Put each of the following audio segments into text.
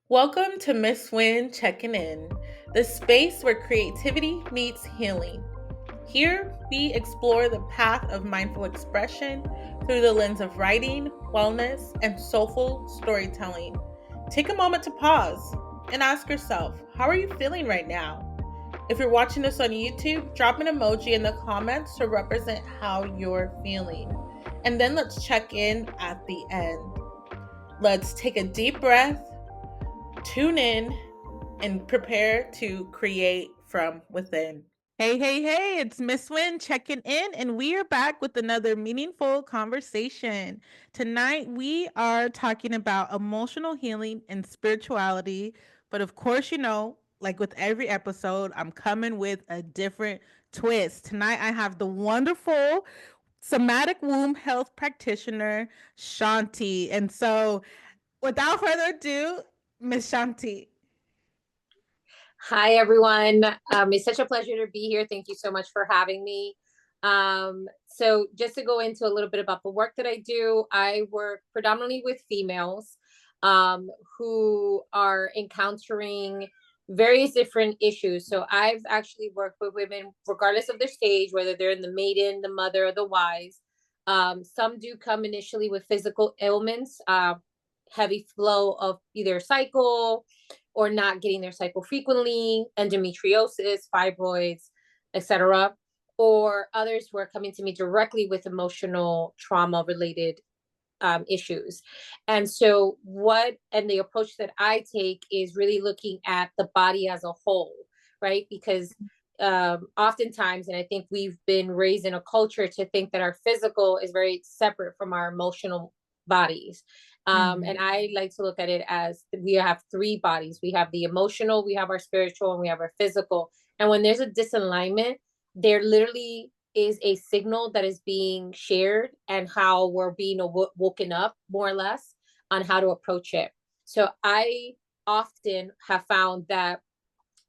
Welcome to Miss Win Checking In, the space where creativity meets healing. Here, we explore the path of mindful expression through the lens of writing, wellness, and soulful storytelling. Take a moment to pause and ask yourself, how are you feeling right now? If you're watching this on YouTube, drop an emoji in the comments to represent how you're feeling. And then let's check in at the end. Let's take a deep breath, tune in, and prepare to create from within. Hey, it's Miss Win checking in, and we are back with another meaningful conversation. Tonight, we are talking about emotional healing and spirituality. But of course, like with every episode, I'm coming with a different twist. Tonight, I have the wonderful somatic womb health practitioner, Shanti. And so, without further ado, Miss Shanti. Hi, everyone. It's such a pleasure to be here. Thank you so much for having me. So, just to go into a little bit about the work that I do, I work predominantly with females who are encountering various different issues. So, I've actually worked with women, regardless of their stage, whether they're in the maiden, the mother, or the wise. Some do come initially with physical ailments, heavy flow of either cycle or not getting their cycle frequently, endometriosis, fibroids, etc. Or others who are coming to me directly with emotional trauma related issues. And so, the approach that I take is really looking at the body as a whole, right? Because oftentimes, and I think we've been raised in a culture to think that our physical is very separate from our emotional bodies. And I like to look at it as we have three bodies. We have the emotional, we have our spiritual, and we have our physical. And when there's a disalignment, there literally is a signal that is being shared and how we're being woken up more or less on how to approach it. So I often have found that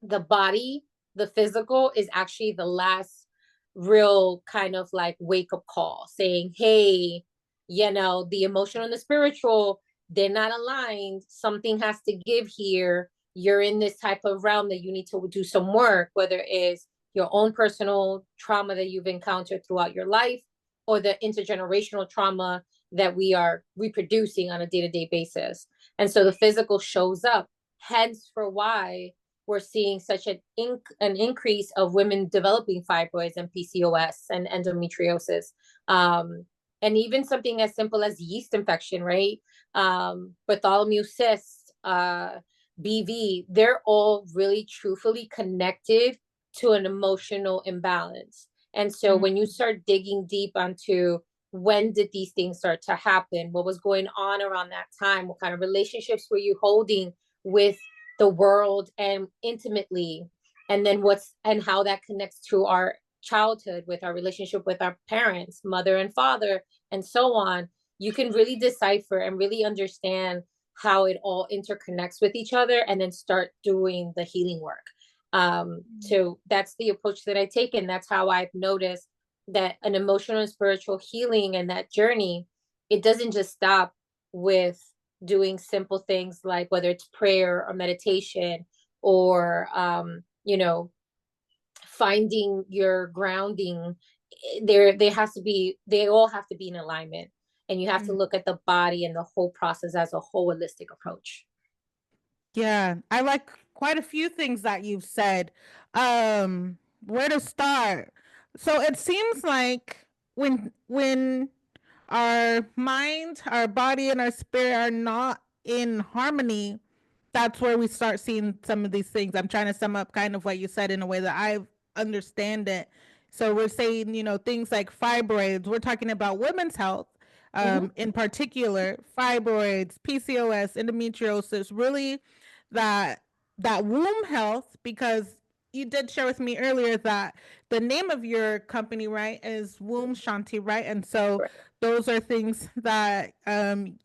the body, the physical, is actually the last real kind of like wake up call saying, hey, the emotional and the spiritual, they're not aligned. Something has to give here. You're in this type of realm that you need to do some work, whether it is your own personal trauma that you've encountered throughout your life or the intergenerational trauma that we are reproducing on a day-to-day basis. And so the physical shows up, hence for why we're seeing such an increase of women developing fibroids and PCOS and endometriosis. And even something as simple as yeast infection, right? Bartholomew cysts, BV, they're all really truthfully connected to an emotional imbalance. And so when you start digging deep onto when did these things start to happen, what was going on around that time, what kind of relationships were you holding with the world and intimately, and then how that connects to our childhood with our relationship with our parents, mother and father, and so on, you can really decipher and really understand how it all interconnects with each other and then start doing the healing work. So that's the approach that I take, and that's how I've noticed that an emotional and spiritual healing and that journey, it doesn't just stop with doing simple things like whether it's prayer or meditation or finding your grounding. They all have to be in alignment, and you have to look at the body and the whole process as a holistic approach. Yeah, I like quite a few things that you've said. Where to start? So it seems like when our mind, our body, and our spirit are not in harmony, that's where we start seeing some of these things. I'm trying to sum up kind of what you said in a way that I understand it. So we're saying, things like fibroids. We're talking about women's health, in particular, fibroids, PCOS, endometriosis, really that that womb health, because you did share with me earlier that the name of your company, right, is Womb Shanti, right? And so those are things that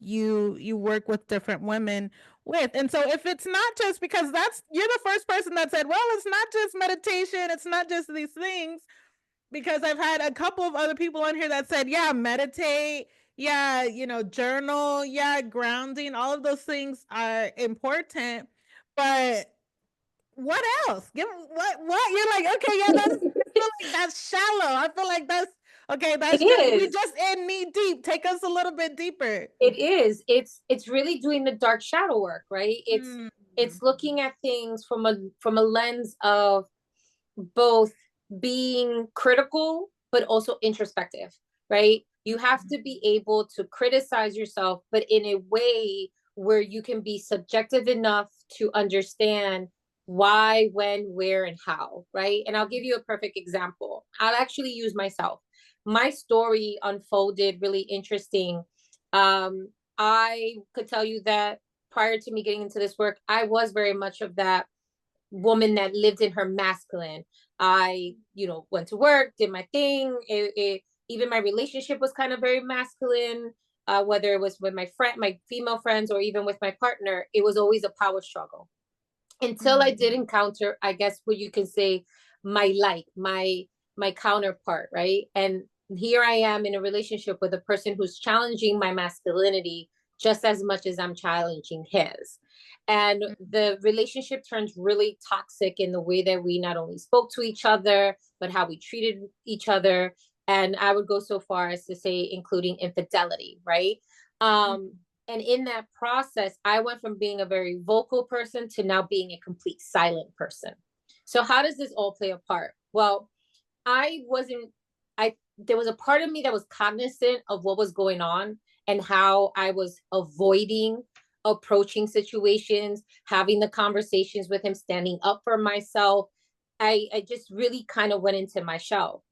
you work with different women with. And so if it's not just because you're the first person that said, well, it's not just meditation, it's not just these things, because I've had a couple of other people on here that said, yeah, meditate, Yeah, journal, yeah, grounding, all of those things are important. But what else? Give what? You're like, okay, yeah, that's I feel like that's shallow. I feel like that's okay, It that's just we is. just in knee deep. Take us a little bit deeper. It is. It's really doing the dark shadow work, right? Mm. It's looking at things from a lens of both being critical but also introspective, right? You have to be able to criticize yourself, but in a way where you can be subjective enough to understand why, when, where, and how, right? And I'll give you a perfect example. I'll actually use myself. My story unfolded really interesting. I could tell you that prior to me getting into this work, I was very much of that woman that lived in her masculine. I, went to work, did my thing. Even my relationship was kind of very masculine. Whether it was with my female friends, or even with my partner, it was always a power struggle. Until I did encounter, I guess what you can say, my counterpart, right? And here I am in a relationship with a person who's challenging my masculinity just as much as I'm challenging his. And the relationship turns really toxic in the way that we not only spoke to each other, but how we treated each other. And I would go so far as to say, including infidelity, right? And in that process, I went from being a very vocal person to now being a complete silent person. So how does this all play a part? Well, I wasn't, I, there was a part of me that was cognizant of what was going on and how I was avoiding approaching situations, having the conversations with him, standing up for myself. I just really kind of went into my shell.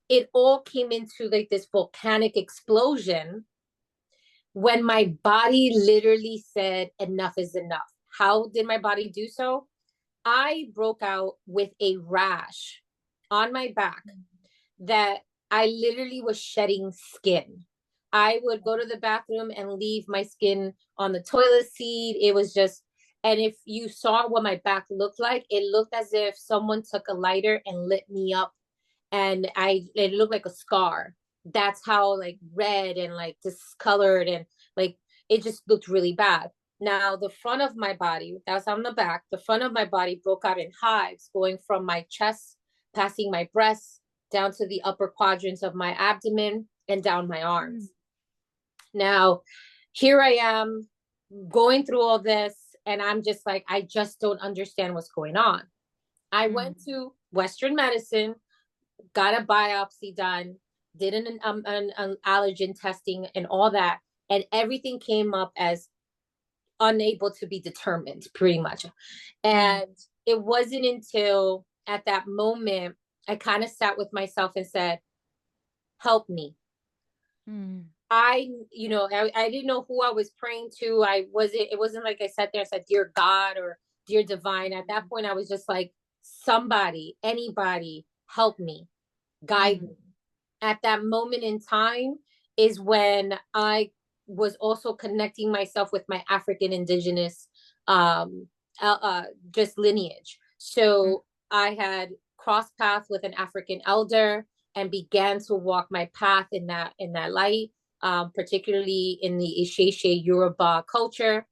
It all came into like this volcanic explosion when my body literally said, enough is enough. How did my body do so? I broke out with a rash on my back that I literally was shedding skin. I would go to the bathroom and leave my skin on the toilet seat. It was just, and if you saw what my back looked like, it looked as if someone took a lighter and lit me up, and it looked like a scar. That's how like red and like discolored, and like it just looked really bad. Now the front of my body, that's on the back, the front of my body broke out in hives, going from my chest, passing my breasts, down to the upper quadrants of my abdomen, and down my arms. Now, here I am going through all this, and I'm just like, I just don't understand what's going on. I went to Western medicine, got a biopsy done, did an allergen testing and all that, and everything came up as unable to be determined, pretty much. And it wasn't until at that moment I kind of sat with myself and said, "Help me." I didn't know who I was praying to. It wasn't like I sat there and said, "Dear God," or "Dear Divine." At that point, I was just like, somebody, anybody, help me, guide me. At that moment in time is when I was also connecting myself with my African indigenous um, just lineage. So I had crossed paths with an African elder and began to walk my path in that light, particularly in the Isheshe Yoruba culture.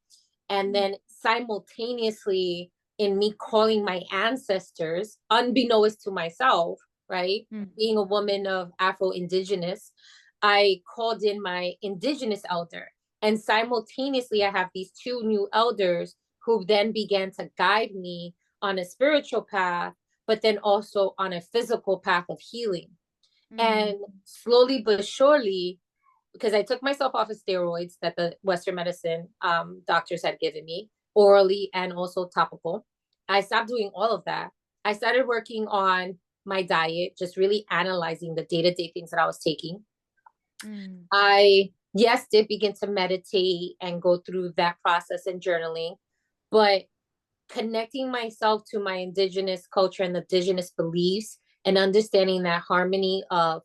And then simultaneously in me calling my ancestors, unbeknownst to myself, right? Being a woman of Afro Indigenous, I called in my Indigenous elder. And simultaneously, I have these two new elders who then began to guide me on a spiritual path, but then also on a physical path of healing. And slowly but surely, because I took myself off of steroids that the Western medicine doctors had given me, orally and also topical. I stopped doing all of that. I started working on my diet, just really analyzing the day to day things that I was taking. I, yes, did begin to meditate and go through that process and journaling, but connecting myself to my indigenous culture and the indigenous beliefs and understanding that harmony of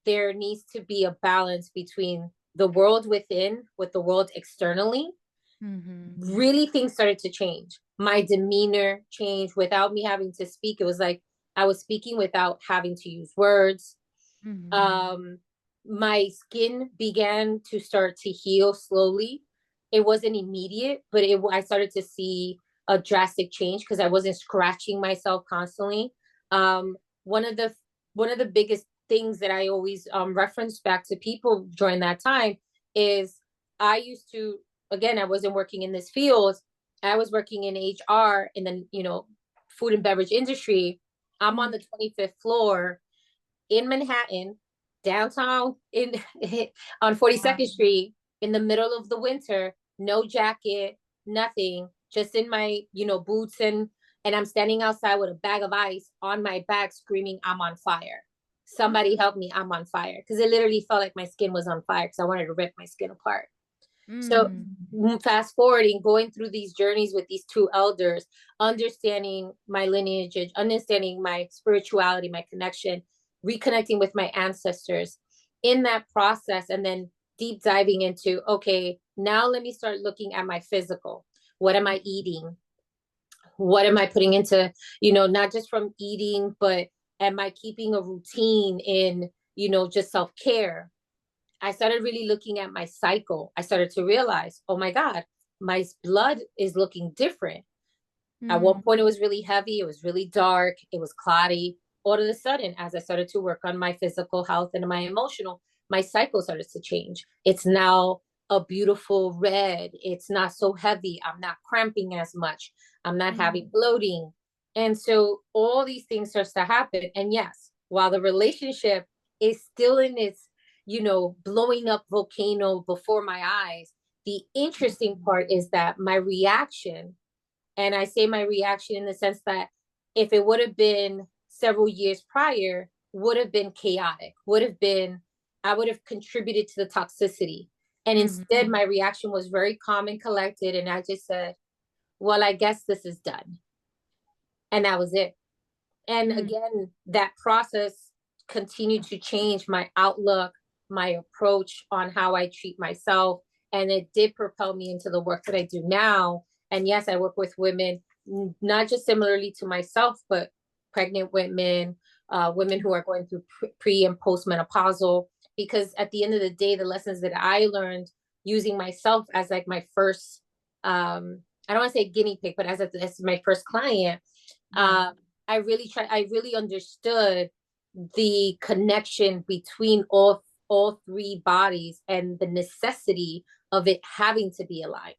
there needs to be a balance between the world within with the world externally. Really, things started to change. My demeanor changed without me having to speak. It was like I was speaking without having to use words. my skin began to start to heal slowly. It wasn't immediate, but I started to see a drastic change because I wasn't scratching myself constantly. Um, one of the one of the biggest things that I always reference back to people during that time is I used to, again, I wasn't working in this field. I was working in HR in the, food and beverage industry. I'm on the 25th floor in Manhattan, downtown in on 42nd Street in the middle of the winter, no jacket, nothing, just in my, boots, and I'm standing outside with a bag of ice on my back screaming, I'm on fire. Somebody help me, I'm on fire. Because it literally felt like my skin was on fire because I wanted to rip my skin apart. So fast forwarding, going through these journeys with these two elders, understanding my lineage, understanding my spirituality, my connection, reconnecting with my ancestors in that process, and then deep diving into, okay, now let me start looking at my physical. What am I eating? What am I putting into, not just from eating, but am I keeping a routine in, just self-care? I started really looking at my cycle. I started to realize, oh my God, my blood is looking different. At one point, it was really heavy. It was really dark. It was cloudy. All of a sudden, as I started to work on my physical health and my emotional, my cycle started to change. It's now a beautiful red. It's not so heavy. I'm not cramping as much. I'm not having bloating. And so all these things starts to happen. And yes, while the relationship is still in its, blowing up volcano before my eyes, the interesting part is that my reaction, and I say my reaction in the sense that if it would have been several years prior, would have been chaotic, I would have contributed to the toxicity. And instead, my reaction was very calm and collected. And I just said, well, I guess this is done. And that was it. And again, that process continued to change my outlook, my approach on how I treat myself. And it did propel me into the work that I do now. And yes, I work with women, not just similarly to myself, but pregnant women, women who are going through pre and postmenopausal. Because at the end of the day, the lessons that I learned using myself as like my first, I don't want to say guinea pig, but as my first client, I really understood the connection between all three bodies and the necessity of it having to be aligned.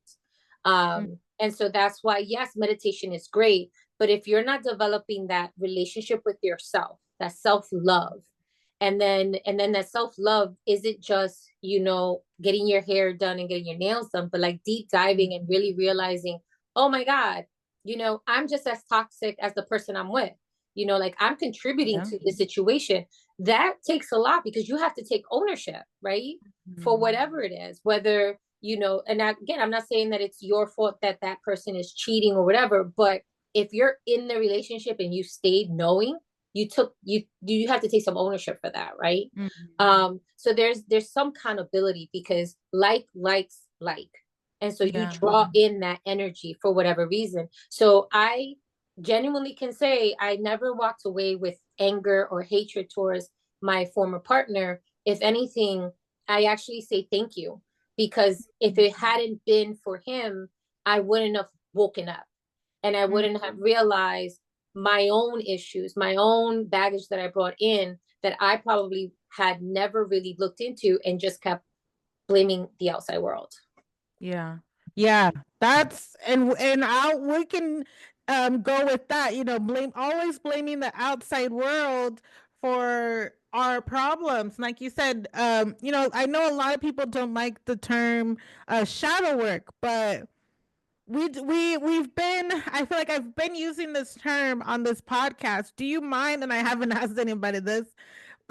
And so that's why, yes, meditation is great, but if you're not developing that relationship with yourself, that self-love, and then that self-love isn't just, getting your hair done and getting your nails done, but like deep diving and really realizing, oh my God, I'm just as toxic as the person I'm with. Like I'm contributing to the situation. That takes a lot because you have to take ownership, right? For whatever it is, whether, and again, I'm not saying that it's your fault that that person is cheating or whatever, but if you're in the relationship and you stayed knowing, you have to take some ownership for that, right? So there's some accountability because likes like, and so you draw in that energy for whatever reason. So I genuinely can say I never walked away with anger or hatred towards my former partner. If anything, I actually say thank you, because if it hadn't been for him, I wouldn't have woken up and I wouldn't have realized my own issues, my own baggage that I brought in that I probably had never really looked into and just kept blaming the outside world. Yeah. Yeah. That's and we can go with that, always blaming the outside world for our problems. Like you said, I know a lot of people don't like the term shadow work, but we've been, I feel like I've been using this term on this podcast. Do you mind, and I haven't asked anybody this,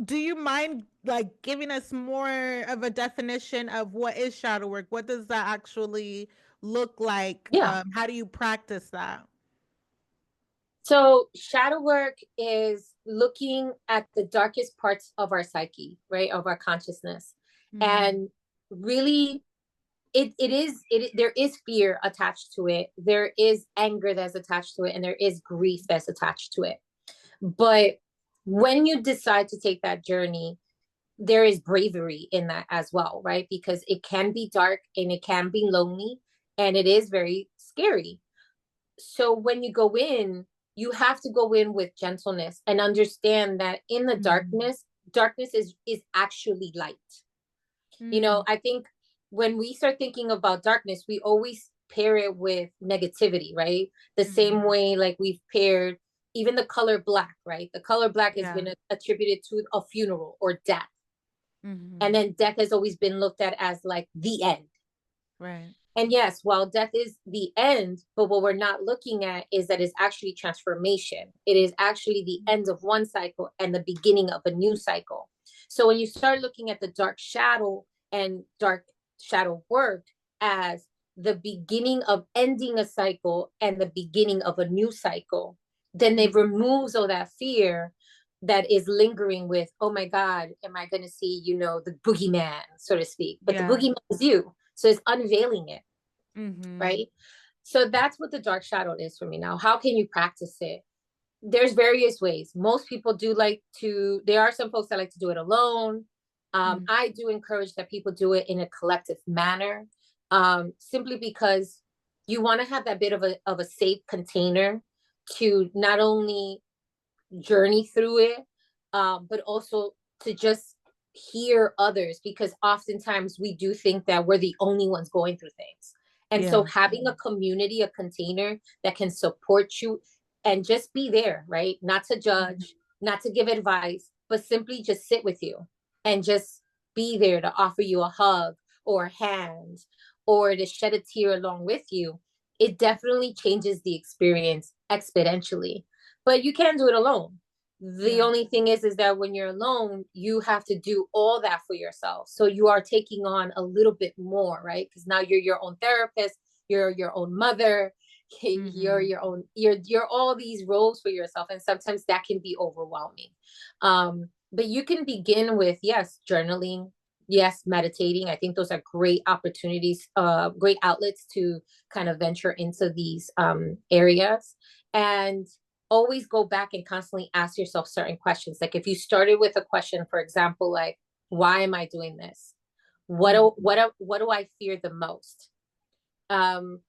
do you mind like giving us more of a definition of what is shadow work? What does that actually look like? Yeah. How do you practice that? So shadow work is looking at the darkest parts of our psyche, right? Of our consciousness. And really there is fear attached to it. There is anger that's attached to it, and there is grief that's attached to it. But when you decide to take that journey, there is bravery in that as well, right? Because it can be dark and it can be lonely and it is very scary. So when you go in, you have to go in with gentleness and understand that in the Mhm. darkness is actually light. Mm. I think when we start thinking about darkness, we always pair it with negativity, right? The same Mhm. way like we've paired even the color black, right? The color black has Yeah. been attributed to a funeral or death. And Mhm. then death has always been looked at as like the end. Right. And yes, while death is the end, but what we're not looking at is that it's actually transformation. It is actually the end of one cycle and the beginning of a new cycle. So when you start looking at the dark shadow and dark shadow work as the beginning of ending a cycle and the beginning of a new cycle, then it Mhm. removes all that fear that is lingering with, oh my God, am I going to see, the boogeyman, so to speak? But the Yeah. boogeyman is you. So it's unveiling it, Mhm. right? So that's what the dark shadow is for me now. How can you practice it? There's various ways. Most people do there are some folks that like to do it alone. Mhm. I do encourage that people do it in a collective manner, simply because you want to have that bit of a safe container to not only journey through it, but also to just hear others, because oftentimes we do think that we're the only ones going through things. And so Yeah. having a community, a container that can support you and just be there, right? Not to Mhm. judge, not to give advice, but simply just sit with you and just be there to offer you a hug or a hand or to shed a tear along with you. It definitely changes the experience exponentially, but you can't do it alone. The Yeah. only thing is that when you're alone, you have to do all that for yourself. So you are taking on a little bit more, right? Because now you're your own therapist, you're your own mother, you're Mhm. your own, you're all these roles for yourself, and sometimes that can be overwhelming. But you can begin with, yes, journaling, yes, meditating. I think those are great opportunities, great outlets to kind of venture into these areas. And always go back and constantly ask yourself certain questions. Like if you started with a question, for example, like, why am I doing this? Mhm. What do I fear the most? Um,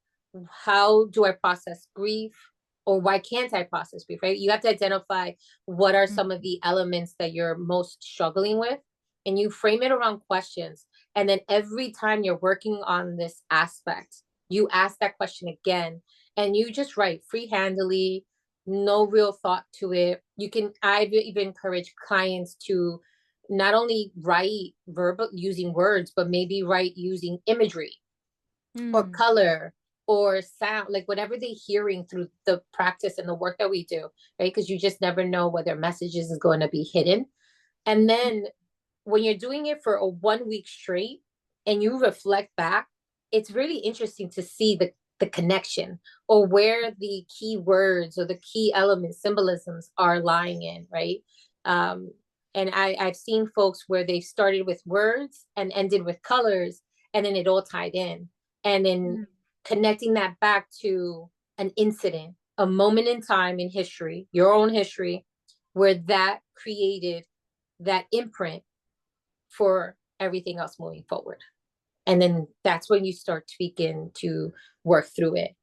how do I process grief? Or why can't I process grief, right? You have to identify what are some of Mhm. the elements that you're most struggling with, and you frame it around questions. And then every time you're working on this aspect, you ask that question again, and you just write freehandily, no real thought to it. I've even encouraged clients to not only write verbal using words, but maybe write using imagery or Mm. color or sound, like whatever they're hearing through the practice and the work that we do, right? Because you just never know whether messages is going to be hidden. And then when you're doing it for a 1 week straight and you reflect back, it's really interesting to see the connection or where the key words or the key elements, symbolisms are lying in, right? Um, and I've seen folks where they started with words and ended with colors, and then it all tied in. And then Mm. connecting that back to an incident, a moment in time in history, your own history, where that created that imprint for everything else moving forward. And then that's when you start to begin to work through it.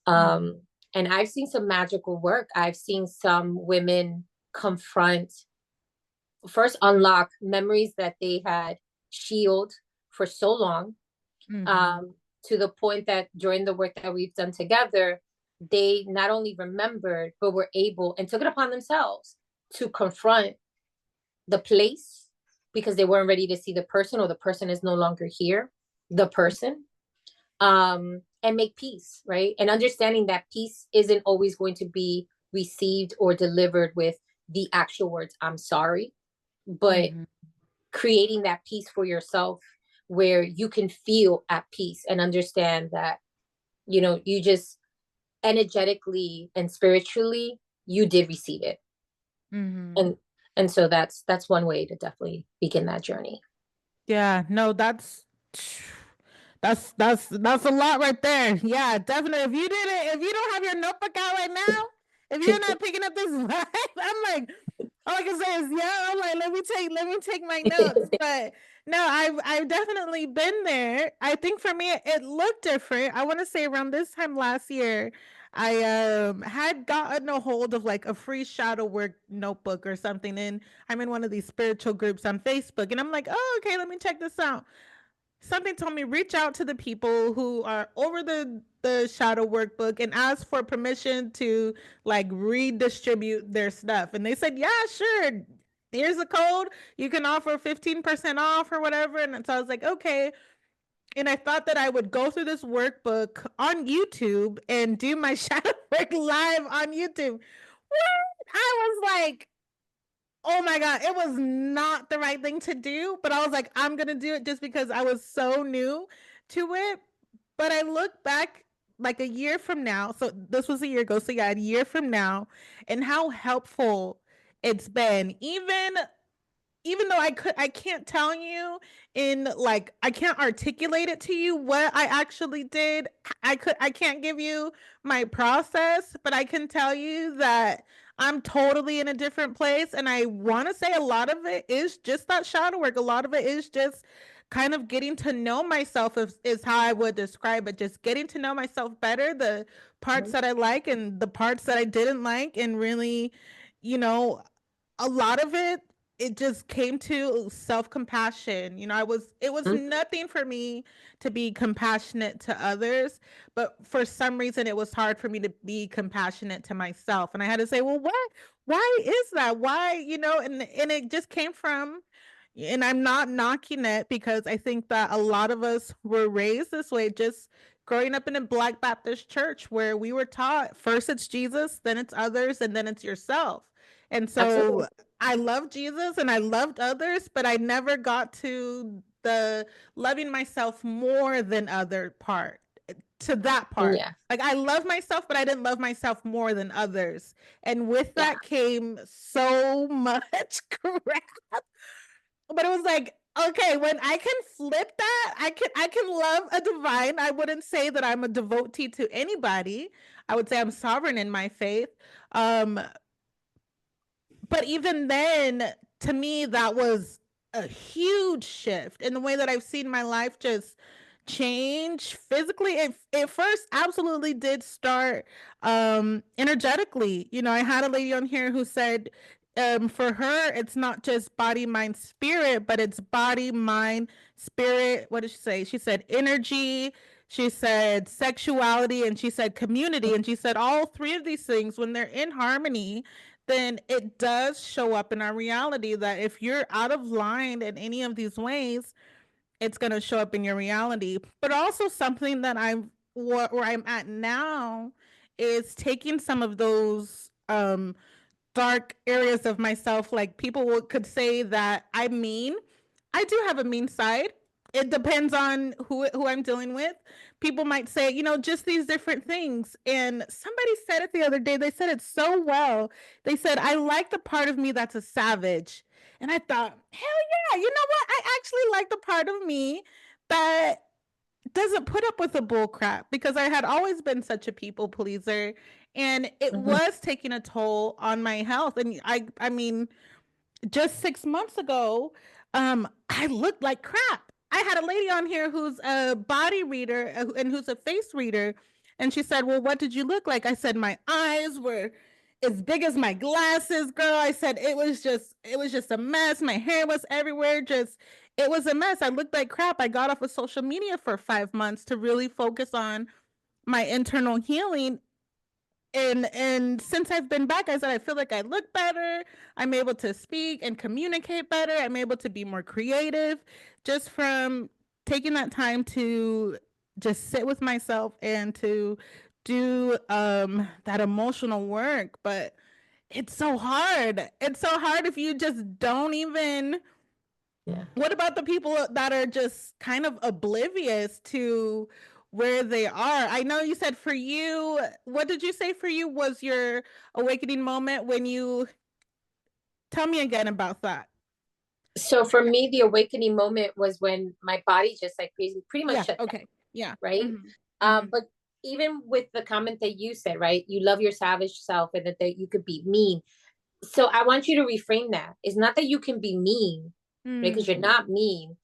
Mhm. And I've seen some magical work. I've seen some women confront, first unlock memories that they had shielded for so long, Mhm. um, to the point that during the work that we've done together, they not only remembered, but were able and took it upon themselves to confront the place because they weren't ready to see the person, or the person is no longer here, the person, and make peace, right? And understanding that peace isn't always going to be received or delivered with the actual words, I'm sorry, but Mhm. creating that peace for yourself where you can feel at peace and understand that, you just energetically and spiritually, you did receive it. Mhm. And so that's one way to definitely begin that journey. Yeah, no, that's a lot right there. Yeah, definitely. If you don't have your notebook out right now, if you're not picking up this vibe, I'm like, all I can say is, yeah, I'm like, let me take my notes. But no, I've definitely been there. I think for me it looked different. I want to say around this time last year, I had gotten a hold of like a free shadow work notebook or something. And I'm in one of these spiritual groups on Facebook. And I'm like, oh, okay, let me check this out. Something told me reach out to the people who are over the shadow workbook and ask for permission to like redistribute their stuff. And they said, yeah, sure. Here's a code. You can offer 15% off or whatever. And so I was like, okay. And I thought that I would go through this workbook on YouTube and do my shadow work live on YouTube. I was like, oh my God, it was not the right thing to do, but I was like, I'm going to do it just because I was so new to it. But I look back like a year from now. So this was a year ago. So yeah, a year from now, and how helpful it's been. Even though I can't tell you in like I can't articulate it to you what I actually did. I can't give you my process, but I can tell you that I'm totally in a different place. And I want to say a lot of it is just that shadow work. A lot of it is just kind of getting to know myself is how I would describe it. Just getting to know myself better, the parts that I like and the parts that I didn't like, and really, you know, a lot of it just came to self-compassion. It was nothing for me to be compassionate to others, but for some reason it was hard for me to be compassionate to myself. And I had to say, well, why is that? Why, and it just came from, and I'm not knocking it, because I think that a lot of us were raised this way, just growing up in a Black Baptist church where we were taught first it's Jesus, then it's others, and then it's yourself. And Absolutely. so I love Jesus and I loved others, but I never got to the loving myself more than other part, to that part. Yeah. Like I love myself, but I didn't love myself more than others. And with Yeah. that came so much crap. But it was like, okay, when I can flip that, I can love a divine. I wouldn't say that I'm a devotee to anybody. I would say I'm sovereign in my faith. Um, but even then, to me, that was a huge shift in the way that I've seen my life just change physically. It first absolutely did start energetically. I had a lady on here who said, for her it's not just body, mind, spirit, but it's body, mind, spirit. What did she say? She said energy, she said sexuality, and she said community. And she said all three of these things, when they're in harmony, then it does show up in our reality. That if you're out of line in any of these ways, it's going to show up in your reality. But also something that where I'm at now is taking some of those dark areas of myself. Like people could say that I'm mean. I do have a mean side. It depends on who I'm dealing with. People might say, just these different things. And somebody said it the other day. They said it so well. They said, I like the part of me that's a savage. And I thought, hell yeah, you know what? I actually like the part of me that doesn't put up with the bull crap, because I had always been such a people pleaser, and it was taking a toll on my health. And I mean, just 6 months ago, I looked like crap. I had a lady on here who's a body reader, and who's a face reader. And she said, well, what did you look like? I said, my eyes were as big as my glasses, girl. I said, it was just a mess. My hair was everywhere. It was a mess. I looked like crap. I got off of social media for 5 months to really focus on my internal healing. And since I've been back, I said I feel like I look better. I'm able to speak and communicate better. I'm able to be more creative, just from taking that time to just sit with myself and to do that emotional work. But it's so hard. It's so hard if you just don't even. Yeah. What about the people that are just kind of oblivious to where they are? I know you said for you, what did you say for you was your awakening moment when you, tell me again about that? So for me, the awakening moment was when my body just like pretty much Yeah. shut down, Okay. Yeah. right? But even with the comment that you said, right? You love your savage self and that you could be mean. So I want you to reframe that. It's not that you can be mean, right? Because you're Mm, not mean.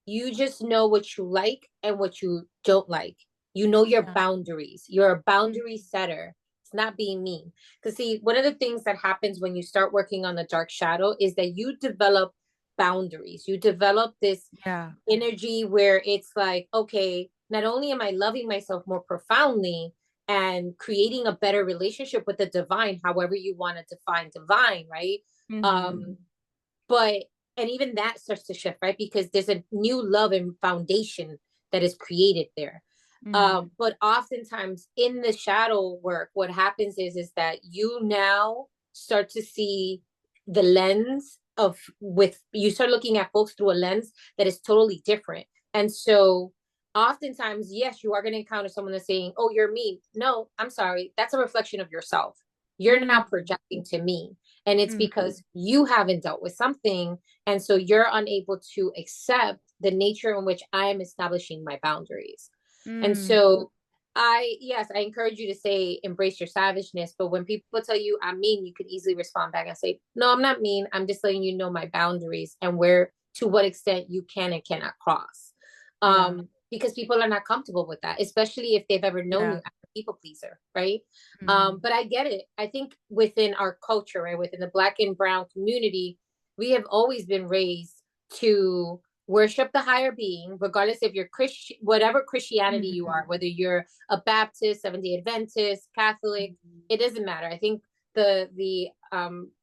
You just know what you like and what you don't like. You know your yeah. boundaries. You're a Mm, boundary setter. It's not being mean. Because see, one of the things that happens when you start working on the dark shadow is that you develop boundaries. You develop this yeah. energy where it's like, okay, not only am I loving myself more profoundly and creating a better relationship with the divine, however you want to define divine, right? Mm-hmm. Um, but and even that starts to shift, right? Because there's a new love and foundation that is created there. Mm-hmm. But oftentimes in the shadow work, what happens is that you now start to see the lens of with you start looking at folks through a lens that is totally different. And so oftentimes, yes, you are going to encounter someone that's saying, oh, you're mean. No, I'm sorry, that's a reflection of yourself. You're now Mm, projecting to me, and it's mm, because you haven't dealt with something, and so you're unable to accept the nature in which I am establishing my boundaries. And mm. so I encourage you to say embrace your savageness, but when people tell you I'm mean, you could easily respond back and say, no, I'm not mean, I'm just letting you know my boundaries and where to what extent you can and cannot cross. Yeah. Because people are not comfortable with that, especially if they've ever known you Yeah. as a people pleaser, right? Mm-hmm. But I get it. I think within our culture, right, within the Black and Brown community, we have always been raised to worship the higher being, regardless if you're Christian, whatever Christianity you Mm-hmm. are, whether you're a Baptist, Seventh Day Adventist, Catholic, it doesn't matter. I think the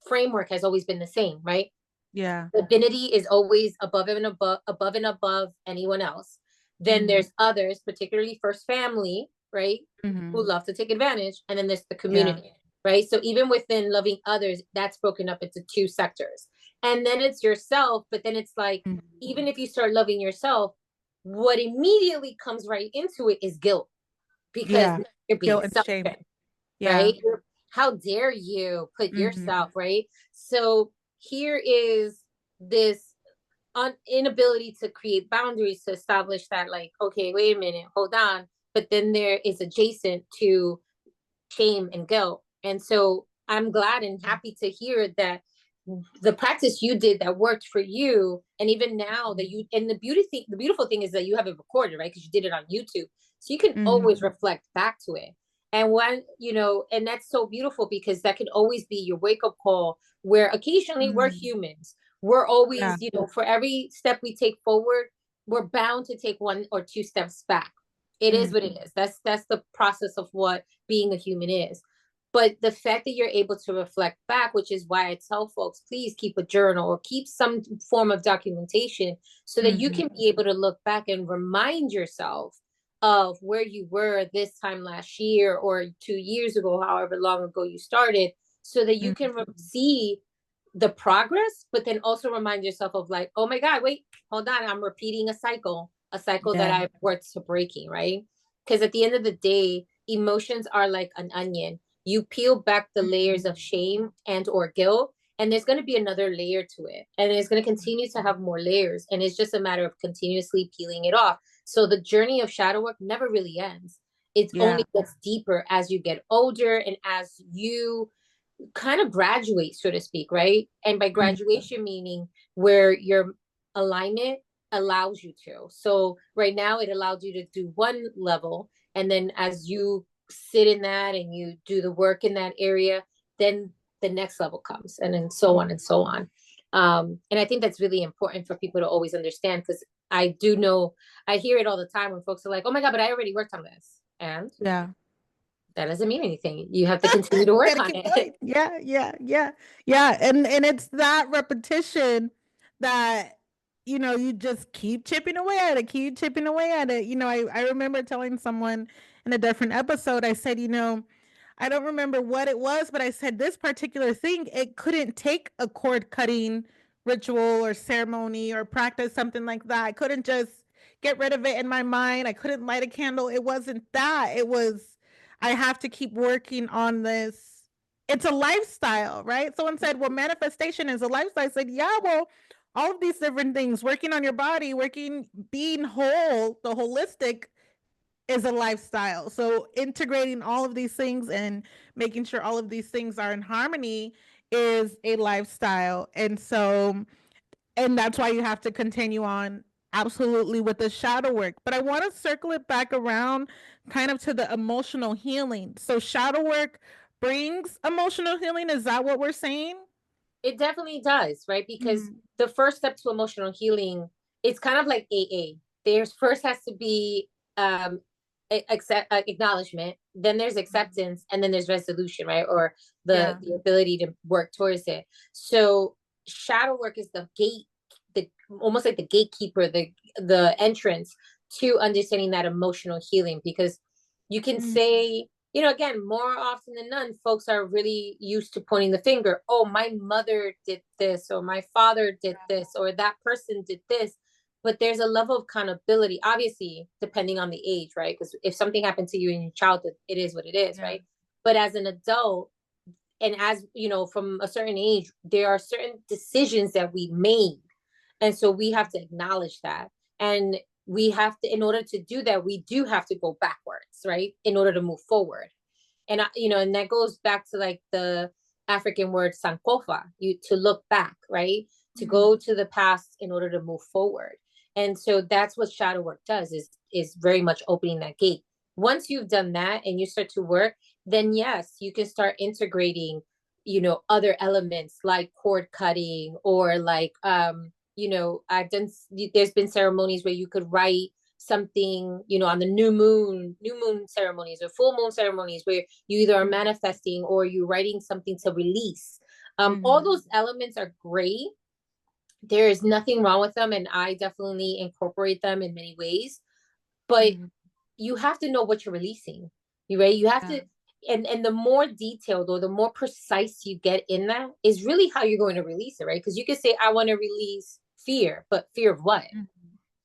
framework has always been the same, right? Yeah. Divinity is always above and above anyone else. Then Mm-hmm. there's others, particularly first family, right, Mm-hmm. who love to take advantage, and then there's the Yeah. community, right? So even within loving others, that's broken up into two sectors. And then it's yourself, but then it's like, Mhm. even if you start loving yourself, what immediately comes right into it is guilt, because Yeah. you're being Guilt and selfish, shame. Yeah. right? How dare you put Mm-hmm. yourself, right? So here is this inability to create boundaries to establish that, like, okay, wait a minute, hold on. But then there is adjacent to shame and guilt. And so I'm glad and happy to hear that the practice you did that worked for you, and even now that you, and the beautiful thing is that you have it recorded, right? Because you did it on YouTube, so you can Mm-hmm. always reflect back to it. And when and that's so beautiful, because that can always be your wake up call, where occasionally we're Mm-hmm. humans, we're Yeah. always, for every step we take forward, we're bound to take one or two steps back. It is Mm-hmm. what it is. That's the process of what being a human is. But the fact that you're able to reflect back, which is why I tell folks, please keep a journal or keep some form of documentation, so that you Mm-hmm. can be able to look back and remind yourself of where you were this time last year or 2 years ago, however long ago you started, so that you can see the progress, but then also remind yourself of, like, oh my God, wait, hold on, I'm repeating a cycle that Yeah. I've worked to breaking, right? Because at the end of the day, emotions are like an onion. You peel back the layers Mm-hmm. of shame and or guilt, and there's going to be another layer to it, and it's going to continue to have more layers, and it's just a matter of continuously peeling it off. So the journey of shadow work never really ends. It Yeah. only gets deeper as you get older and as you kind of graduate, so to speak, right? And by Mhm. graduation, meaning where your alignment allows you to. So right now, it allowed you to do one level. And then as you sit in that and you do the work in that area, then the next level comes, and then so on and so on. And I think that's really important for people to always understand, because I do know, I hear it all the time when folks are like, oh my God, but I already worked on this. And Yeah. that doesn't mean anything. You have to continue to work Gotta on keep it. going. Yeah, yeah, yeah. Yeah. And it's that repetition that, you just keep chipping away at it, keep chipping away at it. I remember telling someone in a different episode, I said, I don't remember what it was, but I said this particular thing, it couldn't take a cord cutting ritual or ceremony or practice, something like that. I couldn't just get rid of it in my mind. I couldn't light a candle. It wasn't that. It was, I have to keep working on this. It's a lifestyle, right? Someone said, well, manifestation is a lifestyle. I said, yeah, well, all of these different things, working on your body, working, being whole, the holistic is a lifestyle. So integrating all of these things and making sure all of these things are in harmony is a lifestyle. And that's why you have to continue on absolutely with the shadow work. But I want to circle it back around kind of to the emotional healing. So shadow work brings emotional healing. Is that what we're saying? It definitely does, right? Because Mm, the first step to emotional healing, it's kind of like AA. There's first has to be um acknowledgement, then there's acceptance, and then there's resolution, right? Or yeah. the ability to work towards it. So shadow work is the gate, the almost like the gatekeeper, the entrance to understanding that emotional healing. Because you can Mm, say, you know, again, more often than none, folks are really used to pointing the finger. Oh, my mother did this, or my father did this, or that person did this. But there's a level of accountability, obviously, depending on the age, right? Because if something happened to you in your childhood, it is what it is, yeah. right? But as an adult, and as you know, from a certain age, there are certain decisions that we made, and so we have to acknowledge that. And we have to, in order to do that, we do have to go backwards, right, in order to move forward. And you know, and that goes back to like the African word sankofa, you to look back, right, to Mm, go to the past in order to move forward. And so that's what shadow work does, is very much opening that gate. Once you've done that and you start to work, then yes, you can start integrating, you know, other elements like cord cutting, or like you know, I've done, there's been ceremonies where you could write something, you know, on the new moon ceremonies or full moon ceremonies, where you either are mm, manifesting or you're writing something to release. All mhm, those elements are great. There is nothing wrong with them, and I definitely incorporate them in many ways. But mhm. you have to know what you're releasing. You right? You have Yeah. to, and the more detailed or the more precise you get in that is really how you're going to release it, right? Because you could say, I want to release fear, but fear of what? Mhm,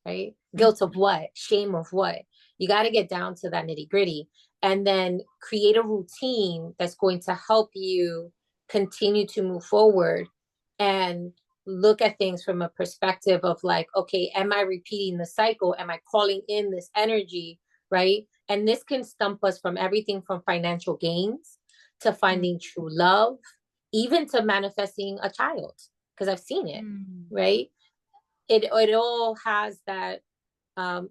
Right? Guilt of mhm, what? Shame of what? You got to get down to that nitty gritty, and then create a routine that's going to help you continue to move forward and look at things from a perspective of like, okay, am I repeating the cycle? Am I calling in this energy? Right? And this can stump us from everything from financial gains to mm, finding true love, even to manifesting a child, because I've seen it, mm, right? It all has that,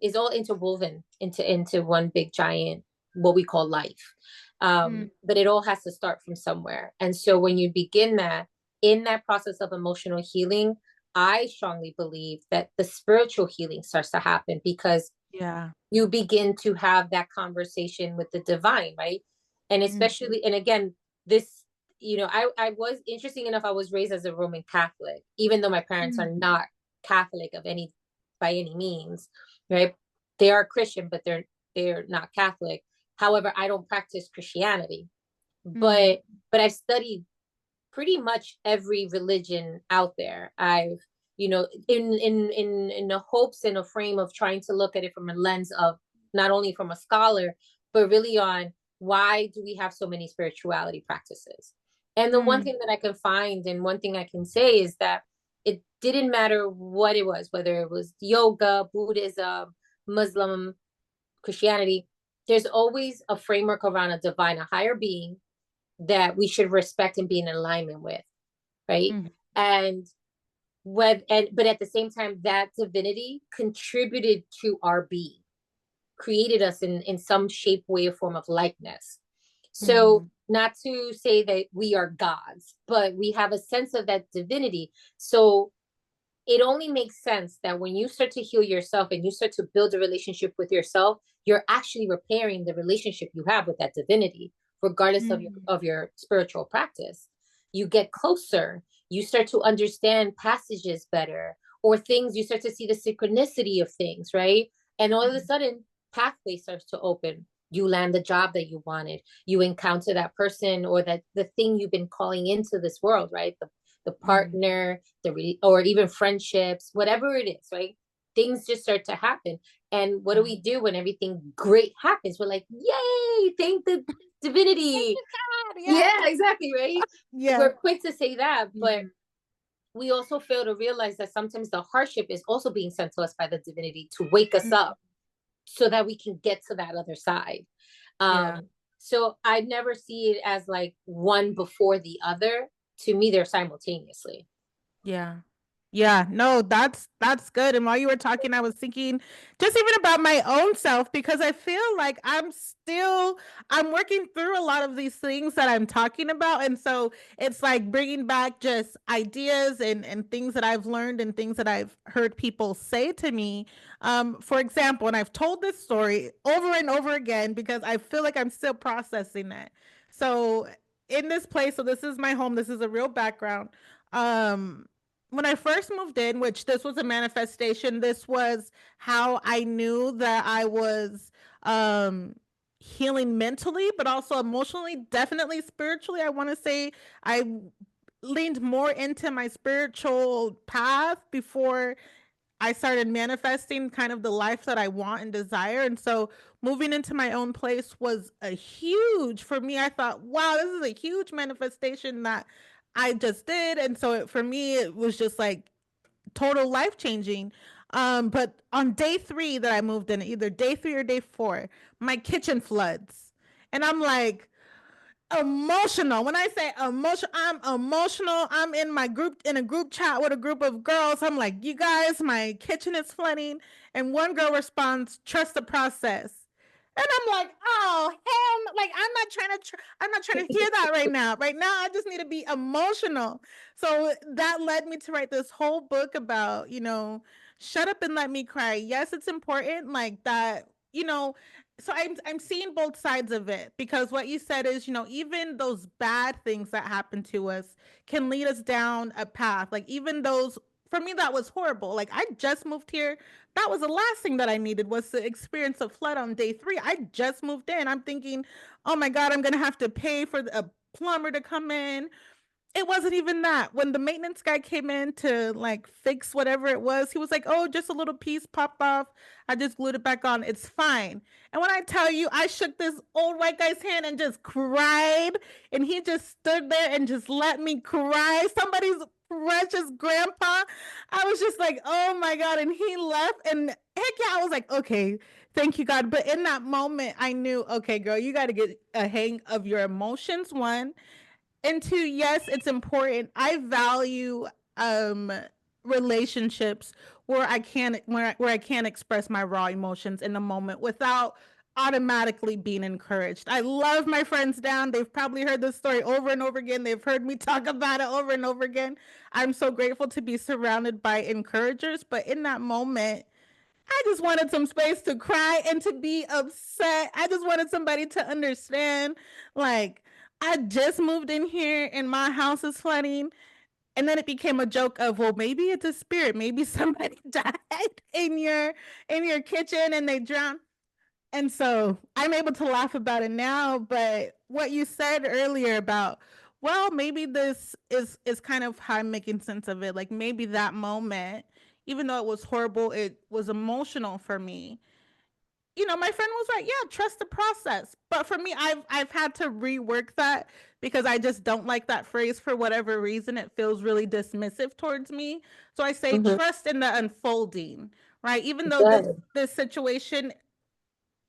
is all interwoven into one big giant, what we call life. mm, But it all has to start from somewhere. And so when you begin that, in that process of emotional healing, I strongly believe that the spiritual healing starts to happen, because yeah. you begin to have that conversation with the divine, right? And Mm, especially, and again, this, you know, I was, interesting enough, I was raised as a Roman Catholic, even though my parents mm, are not Catholic of any, by any means, right? They are Christian, but they're not Catholic. However, I don't practice Christianity, mm, but I've studied pretty much every religion out there. I've, you know, in the hopes and a frame of trying to look at it from a lens of not only from a scholar, but really on why do we have so many spirituality practices. And the one mm, thing that I can find, and one thing I can say, is that it didn't matter what it was, whether it was yoga, Buddhism, Muslim, Christianity, there's always a framework around a divine, a higher being that we should respect and be in alignment with, right? mm, And but at the same time, that divinity contributed to our being, created us in some shape, way, or form of likeness. So mhm, not to say that we are gods, but we have a sense of that divinity. So it only makes sense that when you start to heal yourself and you start to build a relationship with yourself, you're actually repairing the relationship you have with that divinity, regardless of mhm, your spiritual practice. You get closer, you start to understand passages better, or things, you start to see the synchronicity of things, right? And all of a mhm, sudden, pathway starts to open. You land the job that you wanted, you encounter that person, or that the thing you've been calling into this world, right? The mhm, partner, or even friendships, whatever it is, right? Things just start to happen. And what do yeah. we do when everything great happens? We're like, yay, thank the Thank divinity. you, God. Yeah, Yeah. exactly, right? Yeah. We're quick to say that, but Mhm, we also fail to realize that sometimes the hardship is also being sent to us by the divinity to wake us mm, up so that we can get to that other side. yeah. So I never see it as like one before the other. to me, they're simultaneously. Yeah. Yeah, no, that's good. And while you were talking, I was thinking just even about my own self because I feel like I'm working through a lot of these things that I'm talking about. And so it's like bringing back just ideas and things that I've learned and things that I've heard people say to me. For example, and I've told this story over and over again because I feel like I'm still processing it. So in this place, so this is my home, this is a real background. Um, when I first moved in, which this was a manifestation, this was how I knew that I was um healing mentally, but also emotionally, definitely spiritually. I want to say I leaned more into my spiritual path before I started manifesting kind of the life that I want and desire. And so moving into my own place was a huge for me. I thought, wow, this is a huge manifestation that I just did. And so for me, it was just like total life changing. But on day 3 that I moved in, either day 3 or day 4, my kitchen floods. And I'm like, emotional. When I say emotional, I'm emotional. I'm in a group chat with a group of girls. I'm like, you guys, my kitchen is flooding. And one girl responds, trust the process. And I'm like, oh hell, like I'm not trying to hear that right now. Right now, I just need to be emotional. So that led me to write this whole book about, shut up and let me cry. Yes, it's important, like that, so I'm seeing both sides of it because what you said is, even those bad things that happen to us can lead us down a path. Like even those for me that was horrible. Like I just moved here. That was the last thing that I needed was to experience a flood on day 3. I just moved in. I'm thinking, "Oh my god, I'm going to have to pay for a plumber to come in." It wasn't even that. When the maintenance guy came in to like fix whatever it was, he was like, "Oh, just a little piece popped off. I just glued it back on. It's fine." And when I tell you, I shook this old white guy's hand and just cried, and he just stood there and just let me cry. Somebody's precious grandpa. I was just like, "Oh my god!" And he left, and heck yeah, I was like, "Okay, thank you, God." But in that moment, I knew, okay, girl, you got to get a hang of your emotions. One and two, yes, it's important. I value um relationships where I can express my raw emotions in the moment without automatically being encouraged. I love my friends down. They've probably heard this story over and over again. They've heard me talk about it over and over again. I'm so grateful to be surrounded by encouragers, but in that moment, I just wanted some space to cry and to be upset. I just wanted somebody to understand. Like, I just moved in here and my house is flooding. And then it became a joke of, well, maybe it's a spirit. Maybe somebody died in your kitchen and they drowned. And so I'm able to laugh about it now. But what you said earlier about, well, maybe this is kind of how I'm making sense of it. Like maybe that moment, even though it was horrible, it was emotional for me. My friend was like, "Yeah, trust the process." But for me, I've had to rework that because I just don't like that phrase for whatever reason. It feels really dismissive towards me. So I say Mm-hmm. trust in the unfolding, right? Even though Good. this situation,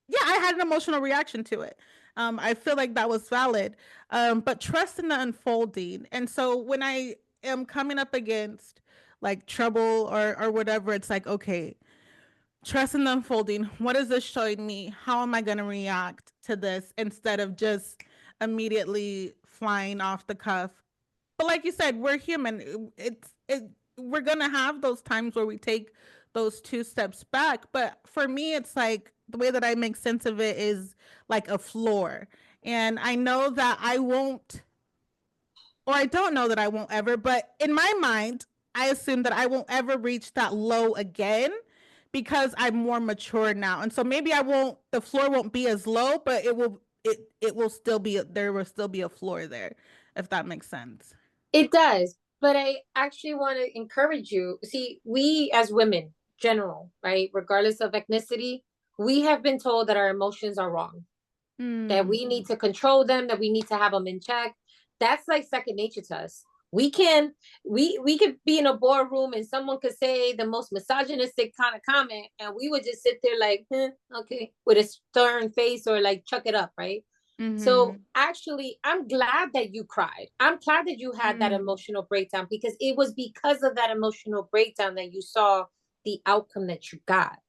yeah, I had an emotional reaction to it. I feel like that was valid. But trust in the unfolding. And so when I am coming up against like trouble or whatever, it's like, okay, trust in the unfolding. What is this showing me? How am I going to react to this instead of just immediately flying off the cuff? But like you said, we're human. We're going to have those times where we take those 2 steps back. But for me, it's like the way that I make sense of it is like a floor. And I know that I won't, or I don't know that I won't ever, but in my mind, I assume that I won't ever reach that low again because I'm more mature now. And so maybe the floor won't be as low, but it will still be, there will still be a floor there, if that makes sense. It does. But I actually want to encourage you. See, we as women, general, right, regardless of ethnicity, we have been told that our emotions are wrong, that Mm, we need to control them, that we need to have them in check. That's like second nature to us. We could be in a boardroom and someone could say the most misogynistic kind of comment, and we would just sit there like, okay, with a stern face or like chuck it up, right? So Mhm. actually, I'm glad that you cried. I'm glad that you had that Mm. emotional breakdown, because it was because of that emotional breakdown that you saw the outcome that you got.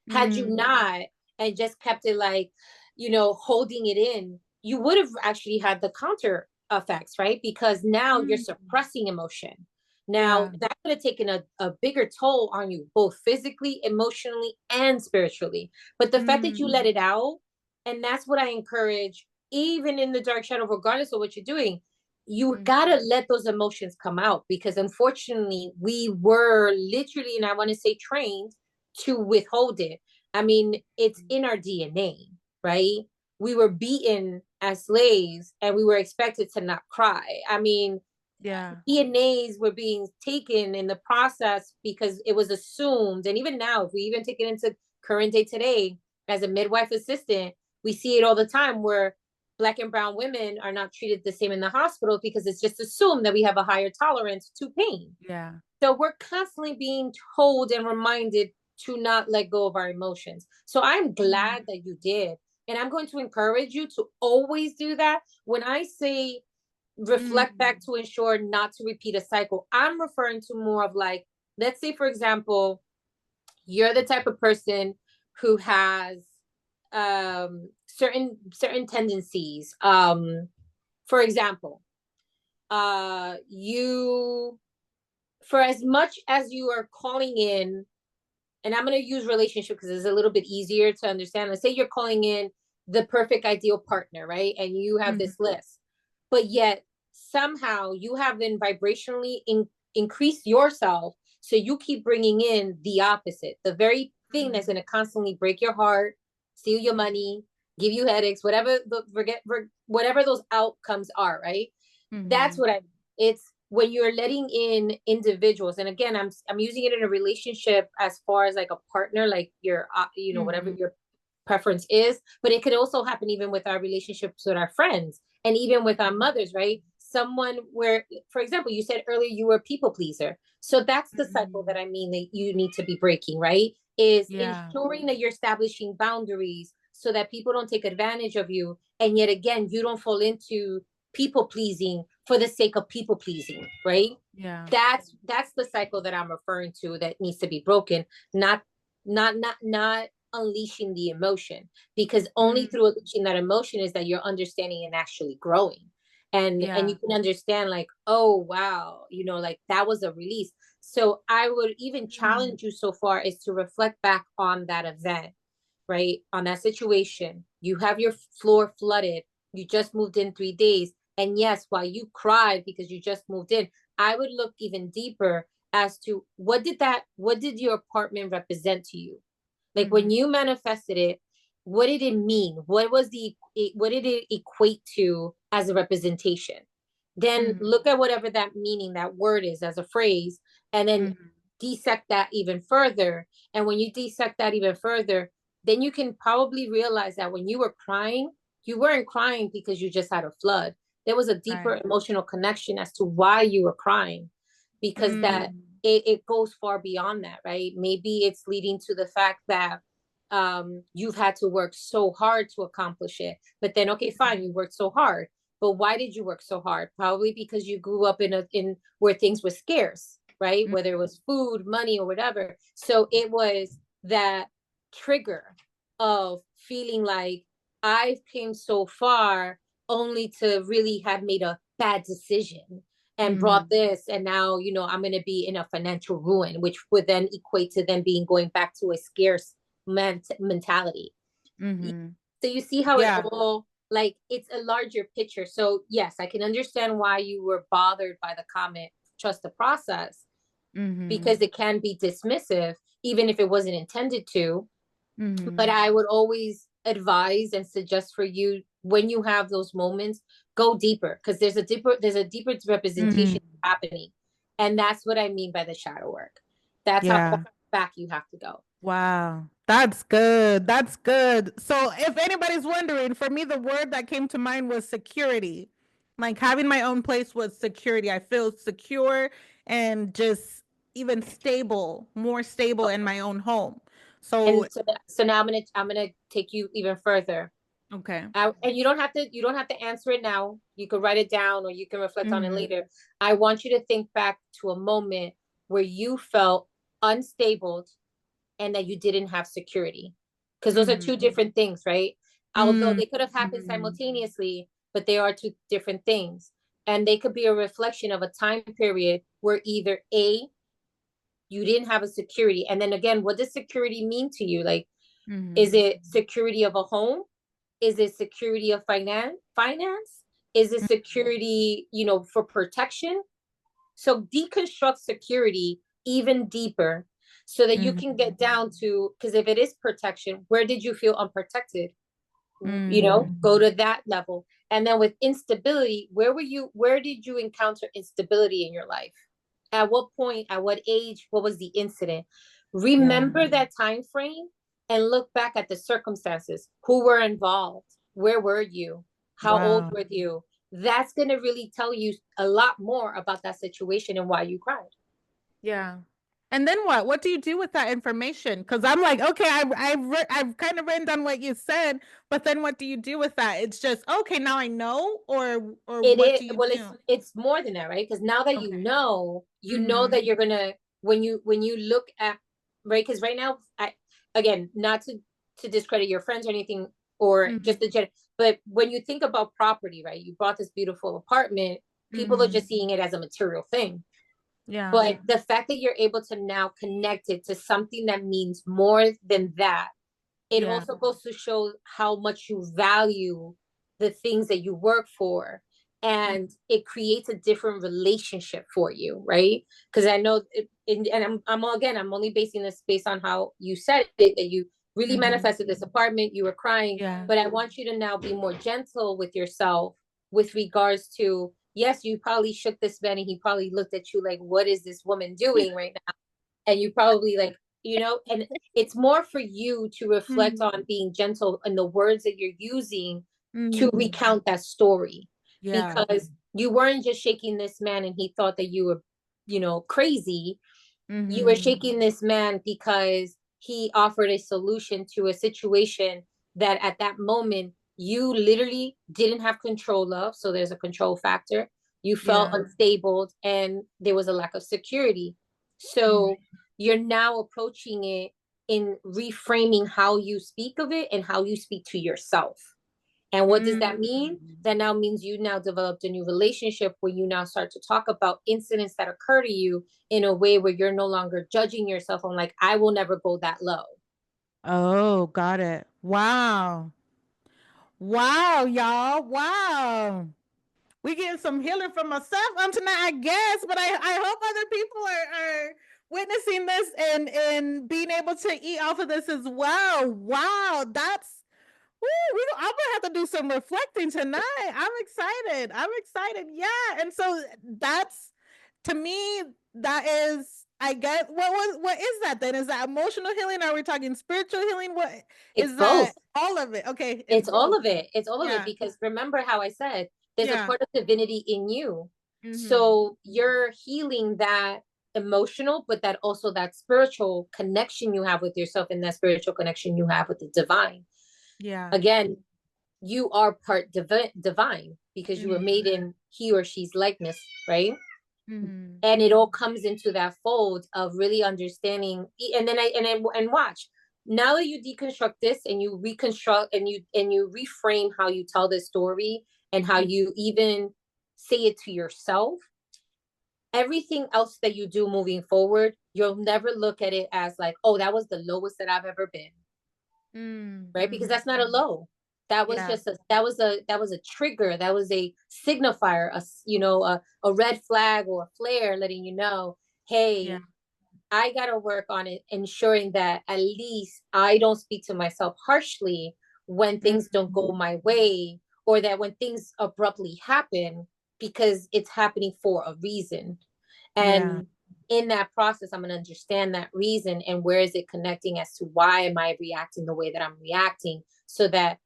Had you Mm. not, and just kept it like, holding it in, you would have actually had the counter effects, right? Because now you're Mm. suppressing emotion. Now Yeah. that could have taken a bigger toll on you, both physically, emotionally, and spiritually. But the fact that you let Mm. it out, and that's what I encourage, even in the dark shadow, regardless of what you're doing, you Mm. gotta let those emotions come out, because unfortunately we were literally, and I want to say trained to withhold it. I mean, it's in our DNA, right? We were beaten as slaves and we were expected to not cry. I mean, Yeah. DNAs were being taken in the process because it was assumed. And even now, if we even take it into current day today, as a midwife assistant, we see it all the time where Black and brown women are not treated the same in the hospital because it's just assumed that we have a higher tolerance to pain. Yeah. So we're constantly being told and reminded to not let go of our emotions. So I'm Mm. glad that you did. And I'm going to encourage you to always do that. When I say reflect back Mm. to ensure not to repeat a cycle, I'm referring to more of like, let's say, for example, you're the type of person who has certain tendencies. For example, you, for as much as you are calling in, and I'm going to use relationship because it's a little bit easier to understand. Let's say you're calling in the perfect ideal partner, right? And you have Mhm. this list, but yet somehow you haven't vibrationally increased yourself. So you keep bringing in the opposite, the very thing that's Mm. going to constantly break your heart, steal your money, give you headaches, whatever whatever those outcomes are, right? That's Mhm. what I mean. It's when you're letting in individuals, and again, I'm using it in a relationship as far as like a partner, like your whatever Mhm. your preference is, but it could also happen even with our relationships with our friends and even with our mothers, right? Someone where, for example, you said earlier you were a people pleaser. So that's the cycle Mhm. that I mean that you need to be breaking, right? Is Yeah. ensuring that you're establishing boundaries so that people don't take advantage of you. And yet again, you don't fall into people pleasing for the sake of people pleasing, right? Yeah. That's the cycle that I'm referring to that needs to be broken, not not unleashing the emotion, because only Mm. through unleashing that emotion is that you're understanding and actually growing. And Yeah. you can understand like, oh wow, like that was a release. So I would even Mm. challenge you so far is to reflect back on that event, right? On that situation. You have your floor flooded. You just moved in 3 days. And yes, while you cried because you just moved in, I would look even deeper as to what did your apartment represent to you? Like when Mhm. you manifested it, what did it mean? What did it equate to as a representation? Then Mhm. look at whatever that meaning, that word is as a phrase, and then Mhm. dissect that even further. And when you dissect that even further, then you can probably realize that when you were crying, you weren't crying because you just had a flood. There was a deeper Right. emotional connection as to why you were crying, because that Mm. it goes far beyond that, right? Maybe it's leading to the fact that you've had to work so hard to accomplish it. But then, okay, fine, you Mhm. worked so hard. But why did you work so hard? Probably because you grew up in where things were scarce, right? Mm. Whether it was food, money, or whatever. So it was that trigger of feeling like I've came so far only to really have made a bad decision and brought Mhm. this, and now I'm going to be in a financial ruin, which would then equate to them being going back to a scarce mentality. Mhm. So you see how it Yeah. all, like, it's a larger picture. So yes, I can understand why you were bothered by the comment, trust the process, Mhm. because it can be dismissive even if it wasn't intended to. But Mhm. I would always advise and suggest for you, when you have those moments, go deeper, because there's a deeper representation Mhm. happening. And that's what I mean by the shadow work. That's how Yeah. far back you have to go. Wow. That's good. That's good. So if anybody's wondering, for me the word that came to mind was security. Like having my own place was security. I feel secure and just even stable, more stable in my own home. So And so now I'm gonna take you even further. Okay. And you don't have to answer it now. You could write it down or you can reflect on it Mm-hmm. later. I want you to think back to a moment where you felt unstable and that you didn't have security. Because those are Mm-hmm. two different things, right? Although Mm-hmm. they could have happened simultaneously, but they are two different things. And they could be a reflection of a time period where either A, you didn't have a security. And then again, what does security mean to you? Like, Mm-hmm. is it security of a home? Is it security of finance? Is it security, for protection? So deconstruct security even deeper so that you Mm-hmm. can get down to, because if it is protection, where did you feel unprotected? Go to that level. And then with instability, where did you encounter instability in your life? At what point, at what age, what was the incident? Yeah. Remember that time frame and look back at the circumstances. Who were involved? Where were you? How old Wow. were you? That's going to really tell you a lot more about that situation and why you cried. Yeah. And then what? What do you do with that information? Because I'm like, okay, I've kind of written down what you said, but then what do you do with that? It's just okay. Now I know, or It what is, do you well, do? it's more than that, right? Because now that Okay. you know Mm-hmm. that you're gonna, when you look at, right? Because right now, again, not to discredit your friends or anything, or Mm-hmm. just but when you think about property, right? You bought this beautiful apartment. People are Mm-hmm. just seeing it as a material thing. Yeah. But the fact that you're able to now connect it to something that means more than that, it Yeah. also goes to show how much you value the things that you work for, and it creates a different relationship for you, right? Because I know and I'm only basing this based on how you said it, that you really Mm-hmm. manifested this apartment, you were crying, Yeah. but I want you to now be more gentle with yourself with regards to, yes, you probably shook this man and he probably looked at you like, what is this woman doing right now? And you probably like, and it's more for you to reflect Mm-hmm. on being gentle in the words that you're using to Mm-hmm. recount that story, Yeah. because you weren't just shaking this man and he thought that you were, crazy. You were Mm-hmm. shaking this man because he offered a solution to a situation that at that moment you literally didn't have control of. So there's a control factor. You felt Yeah. unstable and there was a lack of security. Mm-hmm. So you're now approaching it in reframing how you speak of it and how you speak to yourself. And what does that mean? Mm-hmm. That now means you now developed a new relationship where you now start to talk about incidents that occur to you in a way where you're no longer judging yourself on like, I will never go that low. Oh, got it. Wow. Wow, y'all. Wow. We getting some healing from myself on tonight, I guess. But I hope other people are witnessing this and being able to eat off of this as well. Wow, that's I'm gonna have to do some reflecting tonight. I'm excited. I'm excited. Yeah, and so that's to me that is. I get what is that then? Is that emotional healing? Are we talking spiritual healing? What It's is both. that? All of it. Okay, it's It's all both. of it. It's all of it, Yeah. because remember how I said there's a Yeah. part of divinity in you. Mm-hmm. So you're healing that emotional, but that also that spiritual connection you have with yourself and that spiritual connection you have with the divine. Yeah. Again, you are part divine because you were Mm-hmm. made in he or she's likeness, right? Mm-hmm. And it all comes into that fold of really understanding. And then and watch, now that you deconstruct this and you reconstruct and you reframe how you tell this story and how you even say it to yourself, everything else that you do moving forward, you'll never look at it as like, oh, that was the lowest that I've ever been, right? Because Mm-hmm. that's not a low. That was Yeah. just a trigger. That was a signifier, a red flag or a flare letting you know, Yeah. hey, I gotta work on it, ensuring that at least I don't speak to myself harshly when things don't Mm-hmm. go my way, or that when things abruptly happen, because it's happening for a reason. Yeah. And in that process, I'm going to understand that reason and where is it connecting as to why am I reacting the way that I'm reacting, so that,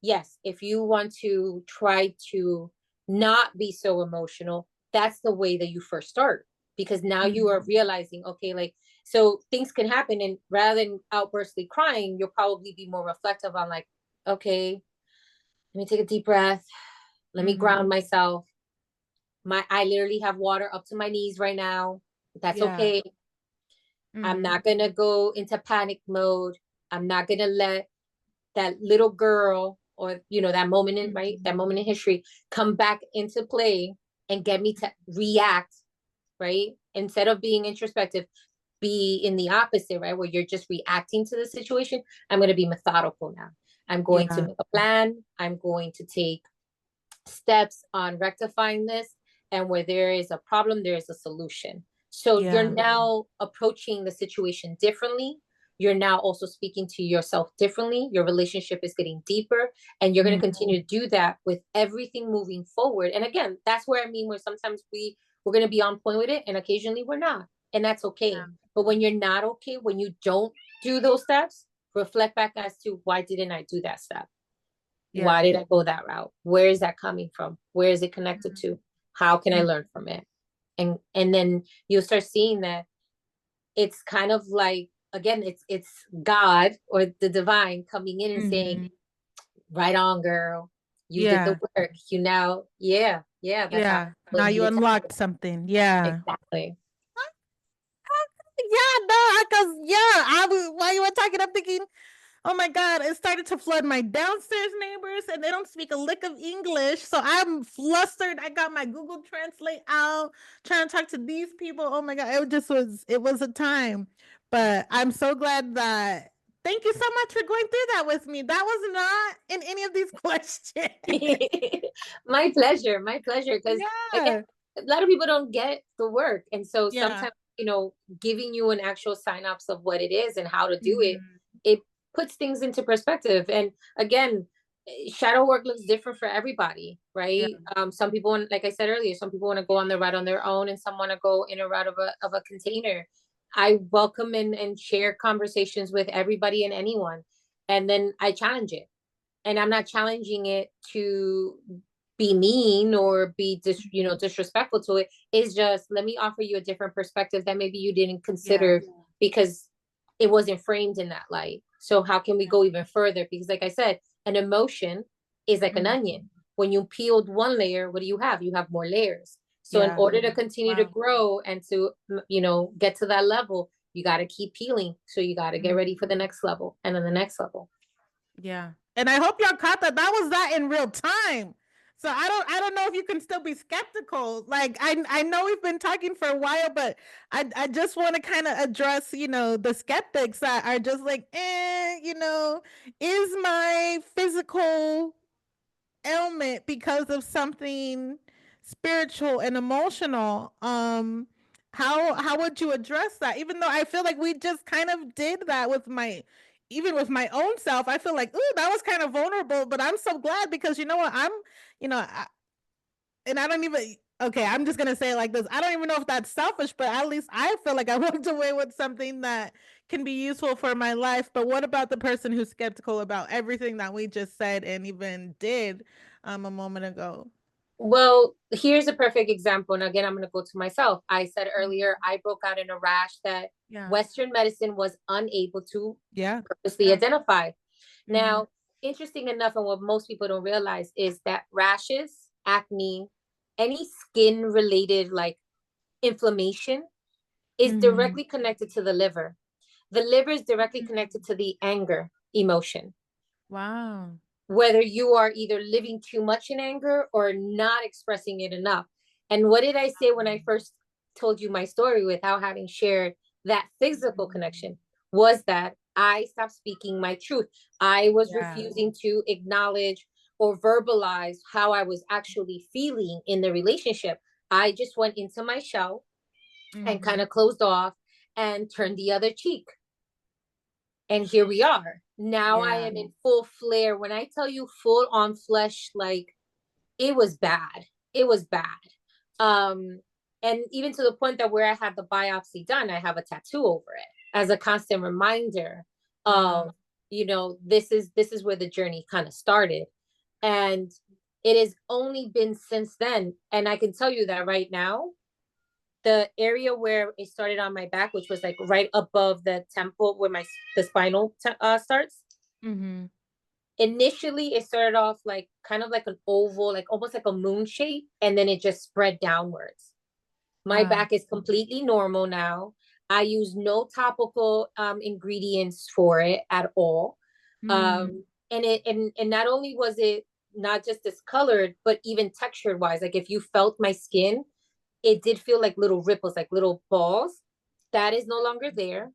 yes, if you want to try to not be so emotional, that's the way that you first start, because now you are Mm-hmm. realizing, okay, like, so things can happen, and rather than outburstly crying, you'll probably be more reflective on like, okay, Let me take a deep breath. Let me Mm-hmm. ground myself. I literally have water up to my knees right now. That's Yeah. okay. I'm Mm-hmm. not going to go into panic mode. I'm not going to let that little girl or, that moment in, right, that moment in history come back into play and get me to react, right? Instead of being introspective, be in the opposite, right? Where you're just reacting to the situation. I'm going to be methodical now. I'm going to Yeah. make a plan. I'm going to take steps on rectifying this. And where there is a problem, there is a solution. So Yeah. you're now approaching the situation differently. You're now also speaking to yourself differently. Your relationship is getting deeper, and you're going to continue to do that with everything moving forward. And again, that's where I mean, where sometimes we're going to be on point with it, and occasionally we're not, and that's okay. Yeah. But when you're not okay, when you don't do those steps, reflect back as to why didn't I do that step? Yeah. Why did I go that route? Where is that coming from? Where is it connected to? How can I learn from it? And then you'll start seeing that it's kind of like, again, it's God or the divine coming in and saying, right on, girl. You did the Yeah. work. You now, yeah, that's how Yeah. I Now you needed to unlocked something. Yeah. exactly. Yeah, no, because while you were talking, I'm thinking, oh my God, it started to flood my downstairs neighbors and they don't speak a lick of English. So I'm flustered. I got my Google Translate out, trying to talk to these people. Oh my God, it was a time. But I'm so glad that, thank you so much for going through that with me. That was not in any of these questions. My pleasure, my pleasure. Because again, Yeah. a lot of people don't get the work. And so Yeah. sometimes, giving you an actual synopsis of what it is and how to do it, Mhm. it puts things into perspective. And again, shadow work looks different for everybody, Yeah. right? Some people, like I said earlier, some people want to go on the route on their own, and some want to go in a route of a container. I welcome and share conversations with everybody and anyone. And then I challenge it. And I'm not challenging it to be mean or be disrespectful to it. It's just, let me offer you a different perspective that maybe you didn't consider because it wasn't framed in that light. So how can we go even further? Because like I said, an emotion is like an onion. When you peeled one layer, what do you have? You have more layers. So in order to continue to grow and to get to that level, you got to keep peeling. So you got to get ready for the next level and then the next level. Yeah. And I hope y'all caught that. That was that in real time. So I don't know if you can still be skeptical. Like I know we've been talking for a while, but I just want to kind of address, the skeptics that are just like, is my physical ailment because of something spiritual and emotional? How would you address that? Even though I feel like we just kind of did that with even with my own self. I feel like, ooh, that was kind of vulnerable, but I'm so glad because you know what? And I don't even, okay, I'm just going to say it like this. I don't even know if that's selfish, but at least I feel like I walked away with something that can be useful for my life. But what about the person who's skeptical about everything that we just said and even did a moment ago? Well, here's a perfect example. And again, I'm going to go to myself. I said earlier, I broke out in a rash that Western medicine was unable to purposely identify. Now, interesting enough, and what most people don't realize is that rashes, acne, any skin related like inflammation is directly connected to the liver. The liver is directly connected to the anger emotion. Wow. Whether you are either living too much in anger or not expressing it enough. And what did I say when I first told you my story without having shared that physical connection? Was that I stopped speaking my truth. I was refusing to acknowledge or verbalize how I was actually feeling in the relationship. I just went into my shell and kind of closed off and turned the other cheek. And here we are. Now I am in full flare. When I tell you full on flesh, like it was bad. It was bad. And even to the point that where I had the biopsy done, I have a tattoo over it as a constant reminder of, this is where the journey kind of started. And it has only been since then. And I can tell you that right now, the area where it started on my back, which was like right above the temple where the spinal starts. initially it started off like kind of like an oval, like almost like a moon shape, and then it just spread downwards. My Wow. back is completely normal now. I use no topical ingredients for it at all. Mm, And not only was it not just discolored, but even textured wise, like if you felt my skin, it did feel like little ripples, like little balls. That is no longer there.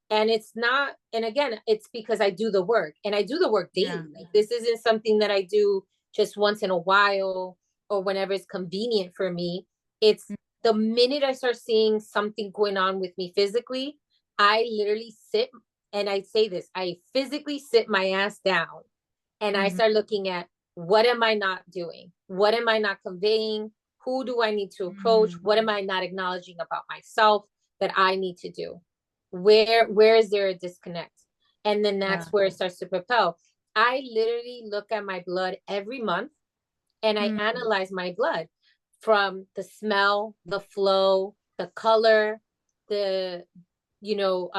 And it's not, and again, it's because I do the work, and I do the work yeah. daily. Like this isn't something that I do just once in a while or whenever it's convenient for me. It's the minute I start seeing something going on with me physically, I literally sit, and I say this, I physically sit my ass down and I Mm-hmm. start looking at, what am I not doing? What am I not conveying? Who do I need to approach? Mm, What am I not acknowledging about myself that I need to do? Where is there a disconnect? And then yeah. that's where it starts to propel. I literally look at my blood every month, and I Mm, analyze my blood from the smell, the flow, the color, the you know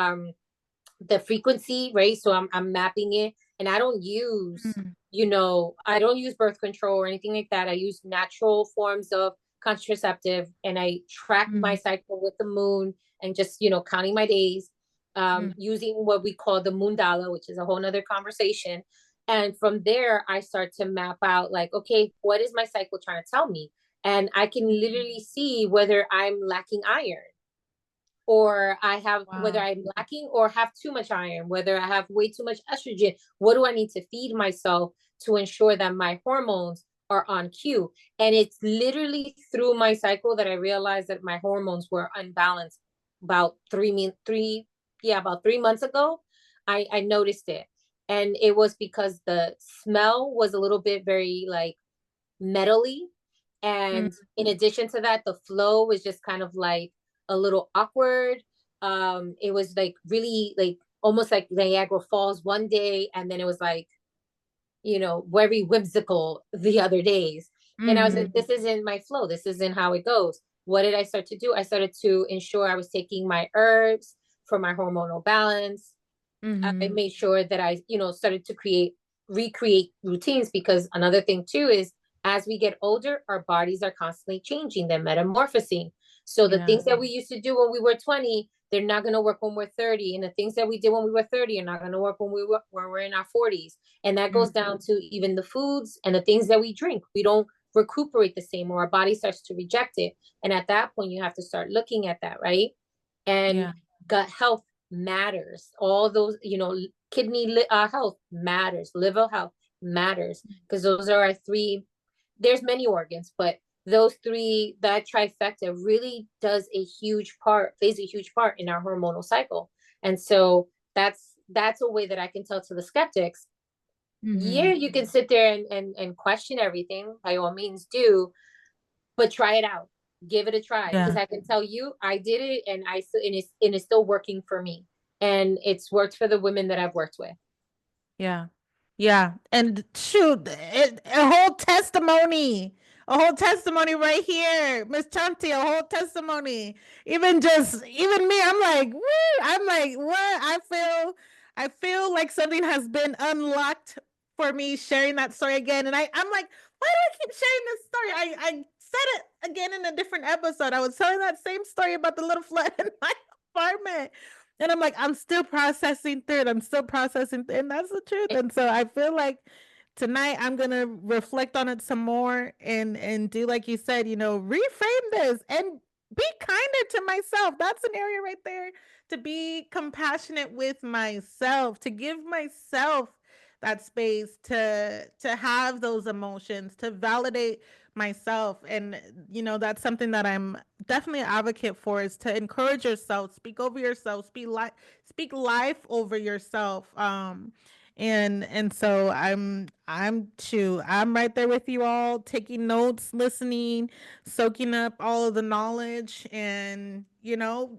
the frequency, right? So I'm mapping it, and I don't use, mm, I don't use birth control or anything like that. I use natural forms of contraceptive, and I track my mm, cycle with the moon, and just, counting my days, mm, using what we call the moondala, which is a whole nother conversation. And from there, I start to map out, like, okay, what is my cycle trying to tell me? And I can literally see whether I'm lacking iron, or I have, whether wow. I'm lacking or have too much iron, whether I have way too much estrogen. What do I need to feed myself to ensure that my hormones are on cue? And it's literally through my cycle that I realized that my hormones were unbalanced about about 3 months ago. I noticed it. And it was because the smell was a little bit very like metally. Mm, And in addition to that, the flow was just kind of like a little awkward. It was like really like almost like Niagara Falls one day, and then it was like, very whimsical the other days. And I was mm-hmm. like, this isn't my flow. This isn't how it goes. What did I start to do? I started to ensure I was taking my herbs for my hormonal balance. I Mm-hmm. made sure that I, started to recreate routines, because another thing too is, as we get older, our bodies are constantly changing, they're metamorphosing. So the Yeah. things that we used to do when we were 20, they're not going to work when we're 30. And the things that we did when we were 30 are not going to work when we're in our 40s. And that Mm, goes down to even the foods and the things that we drink. We don't recuperate the same, or our body starts to reject it. And at that point, you have to start looking at that, right? And yeah. gut health matters. All those, kidney health matters, liver health matters, because those are our three. There's many organs, but those three, that trifecta really plays a huge part in our hormonal cycle. And so that's a way that I can tell to the skeptics. Mm-hmm. Yeah, you can sit there and question everything, by all means do, but try it out. Give it a try, because Yeah. I can tell you, I did it, and it's still working for me, and it's worked for the women that I've worked with. Yeah. Yeah. And shoot, a whole testimony right here, Miss Chanti, a whole testimony. Even me, I'm like, woo, I'm like, what? I feel like something has been unlocked for me sharing that story again. And I'm like, why do I keep sharing this story? I said it again in a different episode. I was telling that same story about the little flood in my apartment. And I'm like, I'm still processing through it. I'm still processing, and that's the truth. And so I feel like tonight I'm gonna reflect on it some more and do like you said, reframe this and be kinder to myself. That's an area right there, to be compassionate with myself, to give myself that space to have those emotions, to validate myself. And that's something that I'm definitely an advocate for, is to encourage yourself, speak over yourself, speak life over yourself. And so I'm right there with you all, taking notes, listening, soaking up all of the knowledge. And we're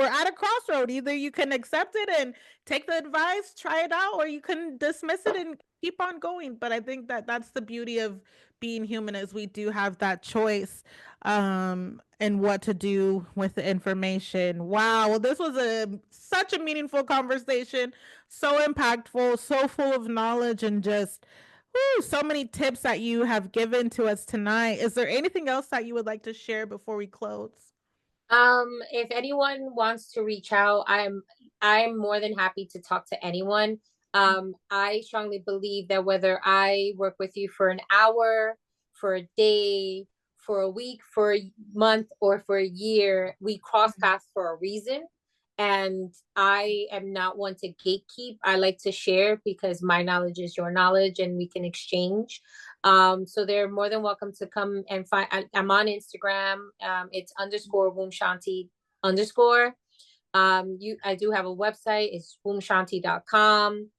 at a crossroad. Either you can accept it and take the advice, try it out, or you can dismiss it and keep on going. But I think that that's the beauty of being human, is we do have that choice. and what to do with the information. Wow, well, this was such a meaningful conversation, so impactful, so full of knowledge, and just so many tips that you have given to us tonight. Is there anything else that you would like to share before we close? If anyone wants to reach out, I'm more than happy to talk to anyone. I strongly believe that whether I work with you for an hour, for a day, for a week, for a month, or for a year, we cross paths for a reason. And I am not one to gatekeep. I like to share because my knowledge is your knowledge and we can exchange. So they're more than welcome to come and find. I'm on Instagram. It's underscore womb shanti underscore. I do have a website. It's wombshanti.com.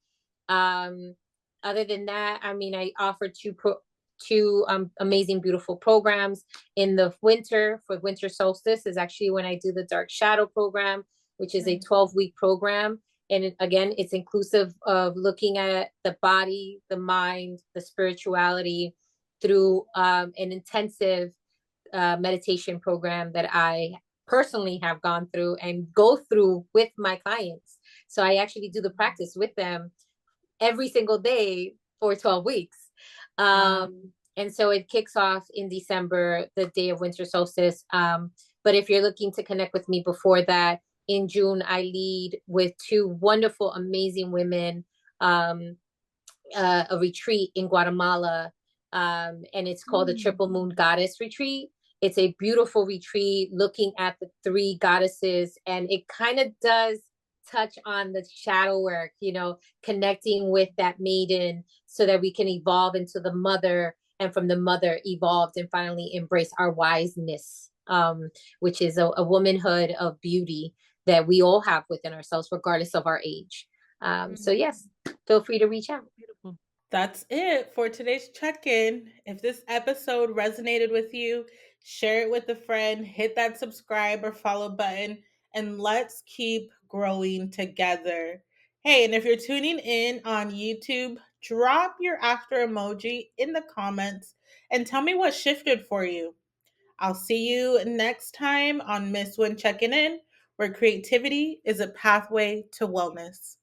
Um, Other than that, I mean, I offer two amazing, beautiful programs in the winter. For winter solstice is actually when I do the dark shadow program, which is a 12-week program. And again, it's inclusive of looking at the body, the mind, the spirituality through an intensive meditation program that I personally have gone through and go through with my clients. So I actually do the practice with them every single day for 12 weeks. And so it kicks off in December, the day of winter solstice. But if you're looking to connect with me before that, in June, I lead with two wonderful, amazing women a retreat in Guatemala. And it's called the Triple Moon Goddess Retreat. It's a beautiful retreat looking at the three goddesses, and it kind of does touch on the shadow work, connecting with that maiden so that we can evolve into the mother, and from the mother evolved and finally embrace our wiseness, which is a womanhood of beauty that we all have within ourselves, regardless of our age. So yes, feel free to reach out. Beautiful. That's it for today's check in. If this episode resonated with you, share it with a friend, hit that subscribe or follow button, and let's keep growing together. Hey, and if you're tuning in on YouTube, drop your after emoji in the comments and tell me what shifted for you. I'll see you next time on Miss Win Checking In, where creativity is a pathway to wellness.